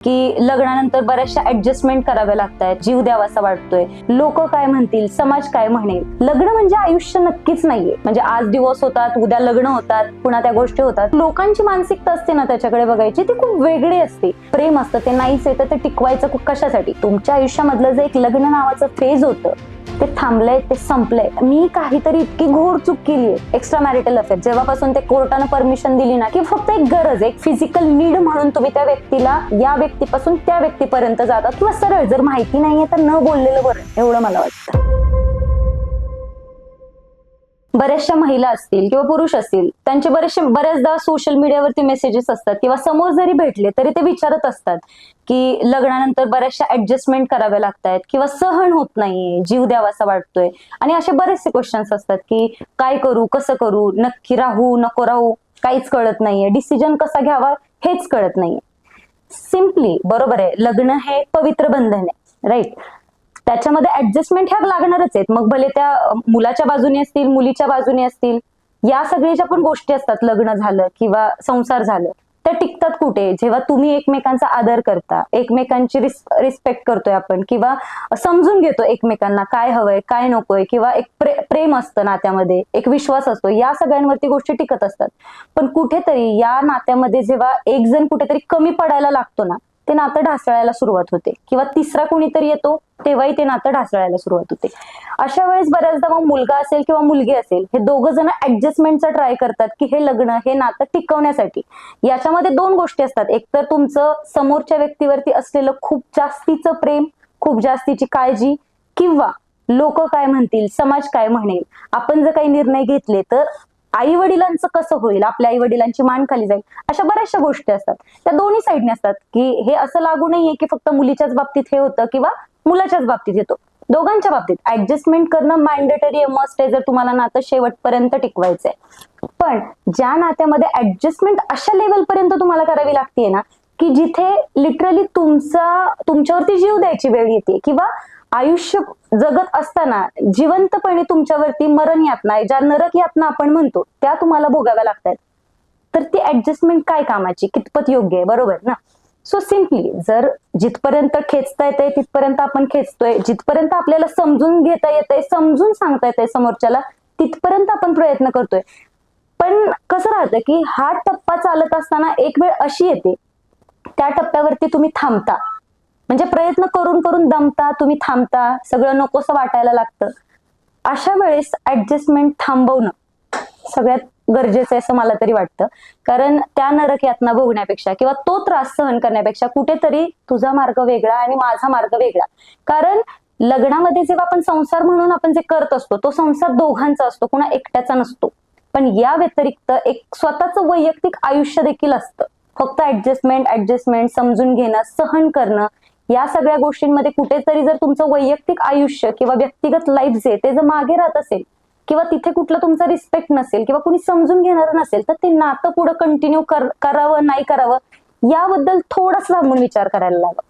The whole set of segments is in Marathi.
की लग्नानंतर बऱ्याचशा ऍडजस्टमेंट कराव्या लागतात, जीव द्यावासा वाटतोय, लोक काय म्हणतील, समाज काय म्हणेल. लग्न म्हणजे आयुष्य नक्कीच नाहीये. म्हणजे आज दिवस होतात, उद्या लग्न होतात, पुन्हा त्या गोष्टी होतात. लोकांची मानसिकता असते ना त्याच्याकडे बघायची, ती खूप वेगळी असते. प्रेम असतं ते नाहीच आहे तर ते टिकवायचं कशासाठी. तुमच्या आयुष्यामधलं जे एक लग्न नावाचं फेज होतं ते थांबलंय, ते संपलंय. मी काहीतरी इतकी घोर चूक केलीये, एक्स्ट्रा मॅरिटल अफेअर, जेव्हापासून ते कोर्टानं परमिशन दिली ना की फक्त एक गरज, एक फिजिकल नीड म्हणून तुम्ही त्या व्यक्तीला, या व्यक्तीपासून त्या व्यक्तीपर्यंत जातात, किंवा सरळ जर माहिती नाहीये तर न बोललेलं बरं, एवढं मला वाटतं. बऱ्याचशा महिला असतील किंवा पुरुष असतील, त्यांचे बऱ्याचदा सोशल मीडियावरती मेसेजेस असतात किंवा समोर जरी भेटले तरी ते विचारत असतात की लग्नानंतर बऱ्याचशा ऍडजस्टमेंट कराव्या लागतात किंवा सहन होत नाहीये, जीव द्यावासा वाटतोय, आणि असे बरेचसे क्वेश्चन्स असतात की काय करू, कसं करू, नक्की राहू नको राहू, काहीच कळत नाहीये, डिसिजन कसा घ्यावा हेच कळत नाहीये. सिम्पली बरोबर आहे, लग्न हे पवित्र बंधन आहे, राईट. त्याच्यामध्ये ऍडजस्टमेंट ह्या लागणारच आहेत. मग भले त्या मुलाच्या बाजूने असतील, मुलीच्या बाजूने असतील, या सगळ्या ज्या पण गोष्टी असतात, लग्न झालं किंवा संसार झालं, त्या टिकतात कुठे? जेव्हा तुम्ही एकमेकांचा आदर करता, एकमेकांची रिस्पेक्ट करतोय आपण, किंवा समजून घेतो एकमेकांना काय हवंय काय नकोय, किंवा एक प्रेम असतं नात्यामध्ये, एक विश्वास असतो, या सगळ्यांवरती गोष्टी टिकत असतात. पण कुठेतरी या नात्यामध्ये जेव्हा एक जण कुठेतरी कमी पडायला लागतो ना, ते नातं ढासळायला सुरुवात होते, किंवा तिसरा कोणीतरी येतो तेव्हाही ते नातं ढासळायला सुरुवात होते. अशा वेळेस बऱ्याचदा मग मुलगा असेल किंवा मुलगी असेल, हे दोघं जण ऍडजस्टमेंटचा ट्राय करतात की हे लग्न, हे नातं टिकवण्यासाठी. याच्यामध्ये दोन गोष्टी असतात, एक तर तुमचं समोरच्या व्यक्तीवरती असलेलं खूप जास्तीचं प्रेम, खूप जास्तीची काळजी, किंवा लोक काय म्हणतील, समाज काय म्हणेल, आपण जर काही निर्णय घेतले तर आई वडिलांचं कसं होईल, आपल्या आई वडिलांची मान खाली जाईल, अशा बऱ्याचशा गोष्टी असतात. त्या दोन्ही साईडने असतात की हे असं लागू नाहीये की फक्त मुलीच्याच बाबतीत हे होतं किंवा मुलाच्याच बाबतीत येतो. दोघांच्या बाबतीत ऍडजस्टमेंट करणं मॅन्डेटरी आहे, मस्ट आहे, जर तुम्हाला नातं शेवटपर्यंत टिकवायचंय. पण ज्या नात्यामध्ये ऍडजस्टमेंट अशा लेवलपर्यंत तुम्हाला करावी लागते ना की जिथे लिटरली तुमच्यावरती जीव द्यायची वेळ येते, किंवा आयुष्य जगत असताना जिवंतपणे तुमच्यावरती मरण यातना, ज्या नरक यातना आपण म्हणतो, त्या तुम्हाला भोगाव्या लागतात, तर ती ऍडजस्टमेंट काय कामाची, कितपत योग्य आहे, बरोबर ना? सो सिम्पली जर जिथपर्यंत खेचता येतंय तिथपर्यंत आपण खेचतोय, जिथपर्यंत आपल्याला समजून घेता येतंय, समजून सांगता येतंय समोरच्याला, तिथपर्यंत आपण प्रयत्न करतोय. पण कसं राहतं की हा टप्पा चालत असताना एक वेळ अशी येते, त्या टप्प्यावरती तुम्ही थांबता, म्हणजे प्रयत्न करून करून दमता, तुम्ही थांबता, सगळं नकोसं वाटायला लागतं. अशा वेळेस ऍडजस्टमेंट थांबवणं सगळ्यात गरजेचं आहे असं मला तरी वाटतं. कारण त्या नरक यातना भोगण्यापेक्षा किंवा तो त्रास सहन करण्यापेक्षा कुठेतरी तुझा मार्ग वेगळा आणि माझा मार्ग वेगळा. कारण लग्नामध्ये जेव्हा आपण संसार म्हणून आपण जे करत असतो, तो संसार दोघांचा असतो, कुणा एकट्याचा नसतो. पण या व्यतिरिक्त एक स्वतःचं वैयक्तिक आयुष्य देखील असतं. फक्त ऍडजस्टमेंट समजून घेणं, सहन करणं, या सगळ्या गोष्टींमध्ये कुठेतरी जर तुमचं वैयक्तिक आयुष्य किंवा व्यक्तिगत लाईफ जे ते जर मागे राहत असेल, किंवा तिथे कुठला तुमचा रिस्पेक्ट नसेल, किंवा कुणी समजून घेणार नसेल, तर ते नातं पुढे कंटिन्यू करावं नाही करावं याबद्दल थोडासा लांबून विचार करायला लावा.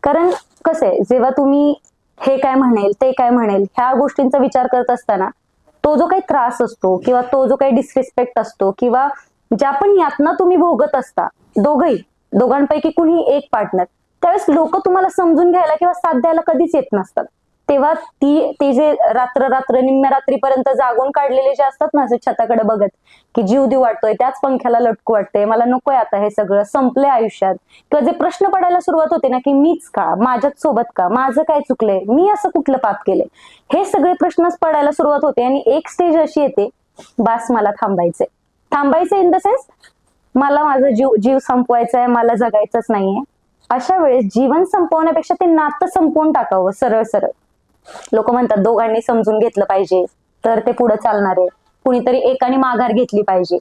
कारण कसं आहे, जेव्हा तुम्ही हे काय म्हणेल, ते काय म्हणेल, ह्या गोष्टींचा विचार करत असताना तो जो काही त्रास असतो, किंवा तो जो काही डिसरिस्पेक्ट असतो, किंवा ज्या पण यातना तुम्ही भोगत असता, दोघांपैकी कुणी एक पार्टनर, त्यावेळेस लोक तुम्हाला समजून घ्यायला किंवा साथ द्यायला कधीच येत नसतात. तेव्हा ते जे रात्र निम्म्या रात्रीपर्यंत जागून काढलेले जे असतात ना, असे छताकडे बघत की जीव देऊ वाटतोय, त्याच पंख्याला लटकू वाटतंय, मला नकोय आता हे सगळं, संपलंय आयुष्यात, किंवा जे प्रश्न पडायला सुरुवात होते ना की मीच का, माझ्याच सोबत का, माझं काय चुकलंय, मी असं कुठलं पाप केलंय, हे सगळे प्रश्नच पडायला सुरुवात होते. आणि एक स्टेज अशी येते, बास मला थांबायचंय इन द सेन्स मला माझा जीव संपवायचा आहे, मला जगायचंच नाहीये. अशा वेळेस जीवन संपवण्यापेक्षा ते नातं संपवून टाकावं सरळ सरळ. लोक म्हणतात दोघांनी समजून घेतलं पाहिजे तर ते पुढे चालणार आहे, कुणीतरी एकाने माघार घेतली पाहिजे.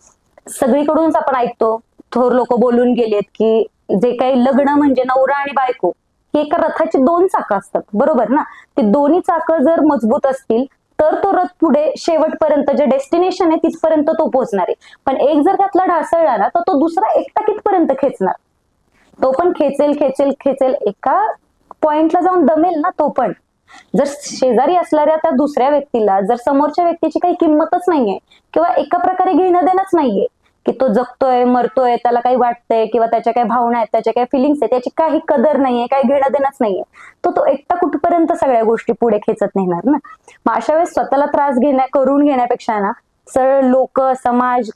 सगळीकडूनच आपण ऐकतो, थोर लोक बोलून गेलेत की जे काही लग्न म्हणजे नवरा आणि बायको ही एका रथाची दोन चाकं असतात, बरोबर ना? ते दोन्ही चाकं जर मजबूत असतील तर तो रथ पुढे शेवटपर्यंत, जे डेस्टिनेशन आहे तिथपर्यंत तो पोहोचणार आहे. पण एक जर त्यातला ढासळला ना तर तो दुसरा एकटा कितपर्यंत खेचणार, तो पण खेचेल, एका पॉइंटला जाऊन दमेल ना तो पण. जर शेजारी असणाऱ्या त्या दुसऱ्या व्यक्तीला जर समोरच्या व्यक्तीची काही किंमतच नाहीये, किंवा एका प्रकारे घेणं देणंच नाहीये, की तो जगतोय, मरतोय, त्याला काही वाटतंय किंवा त्याच्या काही भावना आहेत, त्याच्या काही फिलिंग्स आहेत, त्याची काही कदर नाहीये, काही घेणं देणंच नाहीये, तो एकटा कुठपर्यंत सगळ्या गोष्टी पुढे खेचत नेणार ना. मग अशा वेळेस स्वतःला त्रास करून घेण्यापेक्षा ना सरळ लोक, समाज,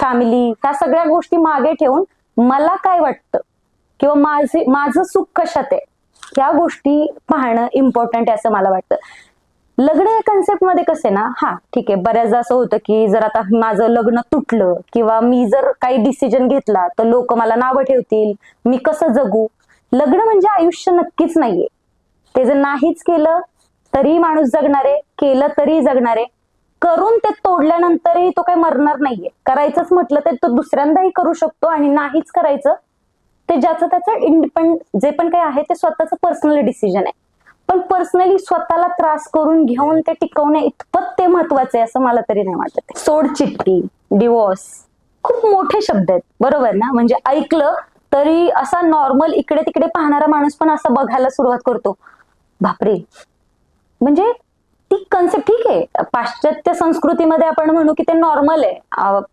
फॅमिली ह्या सगळ्या गोष्टी मागे ठेवून मला काय वाटतं किंवा माझं सुख कशात आहे ह्या गोष्टी पाहणं इम्पॉर्टंट आहे असं मला वाटतं. लग्न या कन्सेप्ट मध्ये कसं आहे ना, हा ठीक आहे, बऱ्याचदा असं होतं की जर आता माझं लग्न तुटलं किंवा मी जर काही डिसिजन घेतला तर लोक मला नावं ठेवतील, मी कसं जगू. लग्न म्हणजे आयुष्य नक्कीच नाहीये. ते जर नाहीच केलं तरी माणूस जगणार आहे, केलं तरी जगणार आहे, करून ते तोडल्यानंतरही तो काही मरणार नाहीये. करायचंच म्हटलं तर तो दुसऱ्यांदाही करू शकतो आणि नाहीच करायचं ते ज्याचं त्याचं इंडिपेंडंट जे पण काही आहे ते स्वतःचं पर्सनल डिसिजन आहे. पण पर्सनली स्वतःला त्रास करून घेऊन ते टिकवणे इतपत ते महत्वाचे आहे असं मला तरी नाही वाटत. सोडचिठ्ठी, डिवोर्स खूप मोठे शब्द आहेत, बरोबर ना. म्हणजे ऐकलं तरी असा नॉर्मल इकडे तिकडे पाहणारा माणूस पण असं बघायला सुरुवात करतो, बापरे. म्हणजे ती कन्सेप्ट ठीक आहे, पाश्चात्य संस्कृतीमध्ये आपण म्हणू की ते नॉर्मल आहे,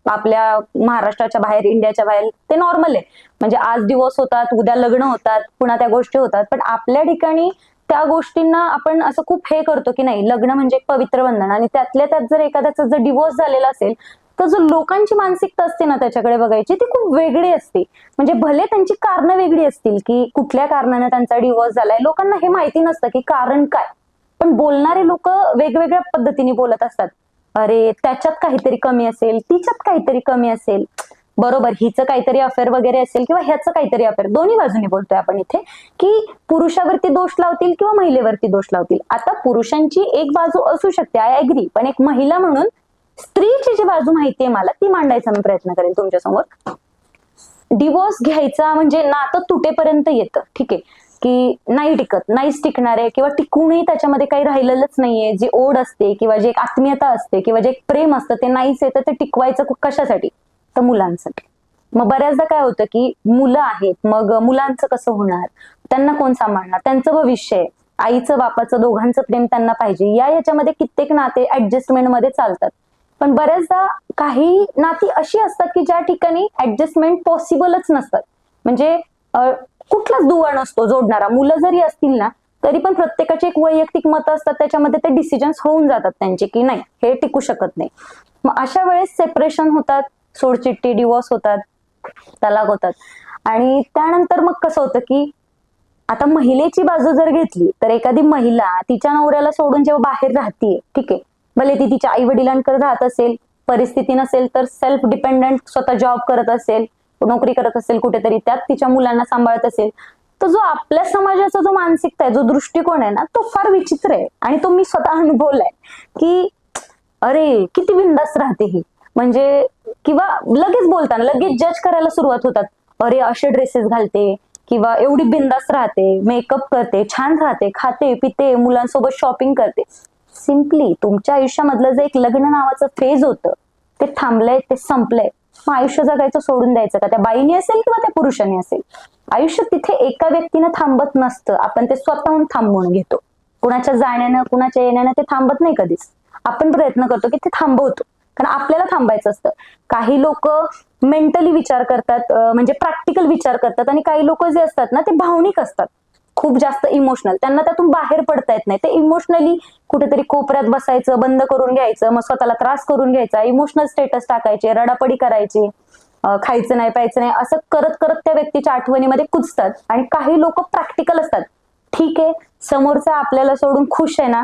आपल्या महाराष्ट्राच्या बाहेर, इंडियाच्या बाहेर ते नॉर्मल आहे. म्हणजे आज डिवोर्स होतात, उद्या लग्न होतात, पुन्हा त्या गोष्टी होतात. पण आपल्या ठिकाणी त्या गोष्टींना आपण असं खूप हे करतो की नाही, लग्न म्हणजे एक पवित्र बंधन, आणि त्यातल्या त्यात जर एखाद्याचा जर डिवोर्स झालेला असेल तर जो लोकांची मानसिकता असते ना त्याच्याकडे बघायची ती खूप वेगळी असते. म्हणजे भले त्यांची कारणं वेगळी असतील की कुठल्या कारणाने त्यांचा डिवोर्स झालाय, लोकांना हे माहिती नसतं की कारण काय, पण बोलणारे लोक वेगवेगळ्या पद्धतीने बोलत असतात. अरे त्याच्यात काहीतरी कमी असेल, तिच्यात काहीतरी कमी असेल, बरोबर हिचं काहीतरी अफेअर वगैरे असेल किंवा ह्याचं काहीतरी अफेअर, दोन्ही बाजूने बोलतोय आपण इथे की पुरुषावरती दोष लावतील किंवा महिलेवरती दोष लावतील. आता पुरुषांची एक बाजू असू शकते, आय अग्री, पण एक महिला म्हणून स्त्रीची जी बाजू माहितीये मला ती मांडायचा मी प्रयत्न करेन तुमच्या समोर. डिवोर्स घ्यायचा म्हणजे नातं तुटेपर्यंत येतं, ठीक आहे, की नाही टिकत, नाहीच टिकणार आहे किंवा टिकूनही त्याच्यामध्ये काही राहिलेलंच नाहीये. जी ओढ असते किंवा जी एक आत्मीयता असते किंवा जे एक प्रेम असतं ते नाहीच येतं, ते टिकवायचं कशासाठी, तर मुलांसाठी. मग बऱ्याचदा काय होतं की मुलं आहेत, मग मुलांचं कसं होणार, त्यांना कोण सांभाळणार, त्यांचं भविष्य आहे, आईचं बापाचं दोघांचं प्रेम त्यांना पाहिजे, याच्यामध्ये कित्येक नाते ऍडजस्टमेंट मध्ये चालतात. पण बऱ्याचदा काही नाती अशी असतात की ज्या ठिकाणी ऍडजस्टमेंट पॉसिबलच नसतात. म्हणजे कुठलाच दुवा नसतो जोडणारा. मुलं जरी असतील ना तरी पण प्रत्येकाची एक वैयक्तिक मतं असतात, त्याच्यामध्ये ते डिसिजन्स होऊन जातात त्यांचे की नाही हे टिकू शकत नाही. मग अशा वेळेस सेपरेशन होतात, सोडचिठ्ठी, डिवोर्स होतात, तलाक होतात. आणि त्यानंतर मग कसं होतं की आता महिलेची बाजू जर घेतली तर एखादी महिला तिच्या नवऱ्याला सोडून जेव्हा बाहेर राहतीये, ठीक आहे, भले ती तिच्या आई वडिलांकडे राहत असेल, परिस्थिती नसेल तर सेल्फ डिपेंडंट स्वतः जॉब करत असेल, नोकरी करत असेल कुठेतरी, त्यात तिच्या मुलांना सांभाळत असेल, तर जो आपल्या समाजाचा जो मानसिकता आहे, जो दृष्टिकोन आहे ना, तो फार विचित्र आहे. आणि तो मी स्वतः अनुभवलाय की अरे किती बिंदास राहते ही, म्हणजे किंवा लगेच बोलताना लगेच जज करायला सुरुवात होतात, अरे असे ड्रेसेस घालते किंवा एवढी बिंदास राहते, मेकअप करते, छान राहते, खाते पिते, मुलांसोबत शॉपिंग करते. सिम्पली तुमच्या आयुष्यामधलं जे एक लग्न नावाचं फेज होतं ते थांबलंय, ते संपलंय. मग आयुष्य जगायचं सोडून द्यायचं का, त्या बाईने असेल किंवा त्या पुरुषाने असेल. आयुष्य तिथे एका व्यक्तीनं थांबत नसतं, आपण ते स्वतःहून थांबवून घेतो. कुणाच्या जाण्यानं, कुणाच्या येण्यानं ते थांबत नाही कधीच. आपण प्रयत्न करतो की ते थांबवतो, कारण आपल्याला थांबायचं असतं. काही लोक मेंटली विचार करतात, म्हणजे प्रॅक्टिकल विचार करतात, आणि काही लोक जे असतात ना ते भावनिक असतात, खूप जास्त इमोशनल. त्यांना त्यातून बाहेर पडता येत नाही. ते इमोशनली कुठेतरी कोपऱ्यात बसायचं, बंद करून घ्यायचं, मग स्वतःला त्रास करून घ्यायचा, इमोशनल स्टेटस टाकायचे, रडापडी करायची, खायचं नाही प्यायचं नाही असं करत करत त्या व्यक्तीच्या आठवणीमध्ये कुजतात. आणि काही लोक प्रॅक्टिकल असतात, ठीक आहे समोरचा आपल्याला सोडून खुश आहे ना,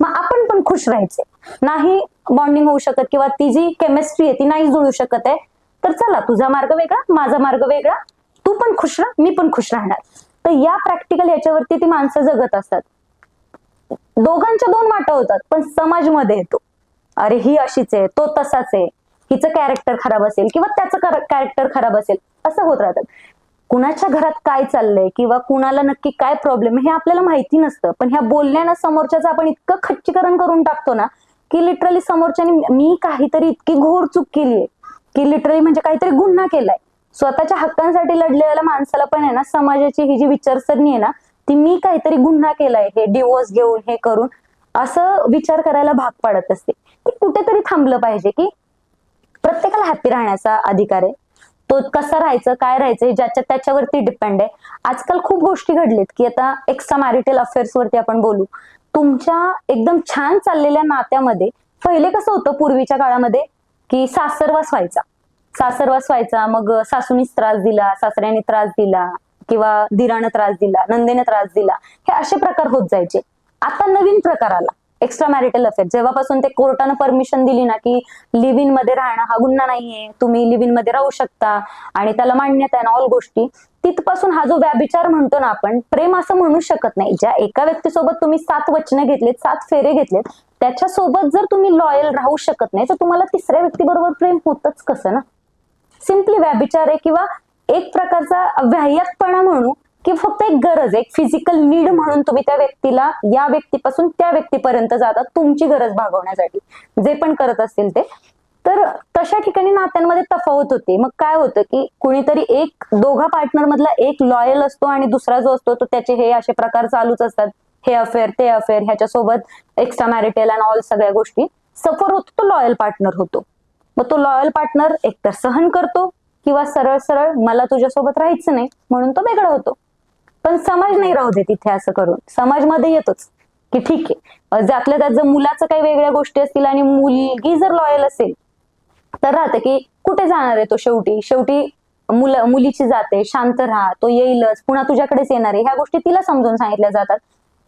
मग आपण पण खुश राहायचे. नाही बॉन्डिंग होऊ शकत किंवा ती जी केमिस्ट्री आहे ती नाही जुळू शकत आहे, तर चला तुझा मार्ग वेगळा, माझा मार्ग वेगळा, तू पण खुश राहा, मी पण खुश राहणार. तर या प्रॅक्टिकल याच्यावरती ती माणसं जगत असतात. दोघांच्या दोन वाटा होतात, पण समाज मध्ये येतो, अरे ही अशीच आहे, तो तसाच आहे, हिचं कॅरेक्टर खराब असेल किंवा त्याचं कॅरेक्टर खराब असेल, असं होत राहतात. कुणाच्या घरात काय चाललंय किंवा कुणाला नक्की काय प्रॉब्लेम हे आपल्याला माहिती नसतं, पण ह्या बोलण्यानं समोरच्याचं आपण इतकं खच्चीकरण करून टाकतो ना की लिटरली समोरच्याने मी काहीतरी इतकी घोर चूक केलीये की लिटरली म्हणजे काहीतरी गुन्हा केलाय. स्वतःच्या हक्कांसाठी लढलेल्या माणसाला पण आहे ना समाजाची ही जी विचारसरणी आहे ना ती मी काहीतरी गुन्हा केलाय हे डिवोर्स घेऊन, हे करून, असं विचार करायला भाग पाडत असते. की कुठेतरी थांबलं पाहिजे की प्रत्येकाला हॅपी राहण्याचा अधिकार आहे. तो कसं राहायचं, काय राहायचं ज्याच्या त्याच्यावरती डिपेंड आहे. आजकाल खूप गोष्टी घडलेत की आता एक्स्ट्रा मॅरिटल अफेअर्स वरती आपण बोलू. तुमच्या एकदम छान चाललेल्या नात्यामध्ये पहिले कसं होतं पूर्वीच्या काळामध्ये की सासरवास व्हायचा, मग सासूनीच त्रास दिला, सासऱ्याने त्रास दिला किंवा दिरानं त्रास दिला, नंदेने त्रास दिला, हे असे प्रकार होत जायचे. आता नवीन प्रकार आला एक्स्ट्रा मॅरिटल अफेअर. जेव्हापासून ते कोर्टानं परमिशन दिली ना की लिव्ह इन मध्ये राहणं हा गुन्हा नाहीये, तुम्ही लिव्ह इन मध्ये राहू शकता आणि त्याला मान्यता आहे ना ऑल गोष्टी, तिथपासून हा जो व्याभिचार म्हणतो ना आपण, प्रेम असं म्हणू शकत नाही. ज्या एका व्यक्तीसोबत तुम्ही 7 वचनं घेतलेत, 7 फेरे घेतलेत, त्याच्यासोबत जर तुम्ही लॉयल राहू शकत नाही तर तुम्हाला तिसऱ्या व्यक्तीबरोबर प्रेम होतच कसं ना. सिम्पली व्याभिचार आहे किंवा एक प्रकारचा व्याह्यातपणा म्हणू की फक्त एक गरज, एक फिजिकल नीड म्हणून तुम्ही त्या व्यक्तीला या व्यक्तीपासून त्या व्यक्तीपर्यंत जातात तुमची गरज भागवण्यासाठी, जे पण करत असतील ते. तर तशा ठिकाणी नात्यांमध्ये तफावत होते. मग काय होतं की कुणीतरी दोघा पार्टनर मधला एक लॉयल असतो आणि दुसरा जो असतो तो त्याचे हे असे प्रकार चालूच असतात, हे अफेअर ते अफेअर, ह्याच्यासोबत एक्स्ट्रा मॅरिटल अँड ऑल सगळ्या गोष्टी. सफर होतो तो लॉयल पार्टनर होतो. मग तो लॉयल पार्टनर एकतर सहन करतो किंवा सरळ सरळ मला तुझ्यासोबत राहायचं नाही म्हणून तो वेगळा होतो. पण समाज नाही राहू दे तिथे असं करून. समाजमध्ये येतोच की ठीक आहे, ज्यातल्या त्यात जर मुलाचं काही वेगळ्या गोष्टी असतील आणि मुलगी जर लॉयल असेल तर राहतं की कुठे जाणार आहे तो, शेवटी मुलीची जाते, शांत राहा, तो येईलच, पुन्हा तुझ्याकडेच येणार आहे, ह्या गोष्टी तिला समजून सांगितल्या जातात.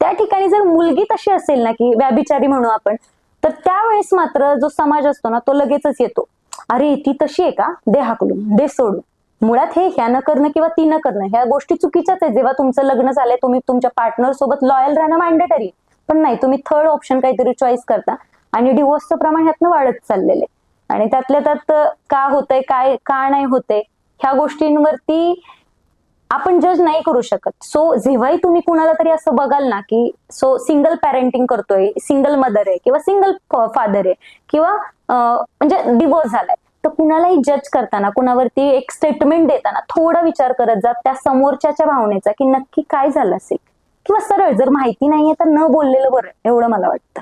त्या ठिकाणी जर मुलगी तशी असेल ना की व्याभिचारी म्हणू आपण, तर त्यावेळेस मात्र जो समाज असतो ना तो लगेचच येतो, अरे ती तशी आहे का, दे हाकलून, दे सोडून. मुळात हे ह्या न करणं किंवा ती न करणं ह्या गोष्टी चुकीच्याच आहे. जेव्हा तुमचं लग्न झालंय तुम्ही तुमच्या पार्टनर सोबत लॉयल राहणं मॅन्डेटरी, पण नाही, तुम्ही थर्ड ऑप्शन काहीतरी चॉईस करता आणि डिवोर्सचं प्रमाण ह्यातनं वाढत चाललेलं आहे. आणि त्यातल्या त्यात का होतंय, काय का नाही होतंय, ह्या गोष्टींवरती आपण जज नाही करू शकत. सो जेव्हाही तुम्ही कुणाला तरी असं बघाल ना की सिंगल पॅरेंटिंग करतोय, सिंगल मदर आहे किंवा सिंगल फादर आहे किंवा म्हणजे डिवोर्स झालाय, तर कुणालाही जज करताना, कुणावरती एक स्टेटमेंट देताना थोडा विचार करत जा त्या समोरच्याच्या भावनेचा की नक्की काय झालं असेल, किंवा सरळ जर माहिती नाहीये तर न बोललेलं बरं, एवढं मला वाटतं.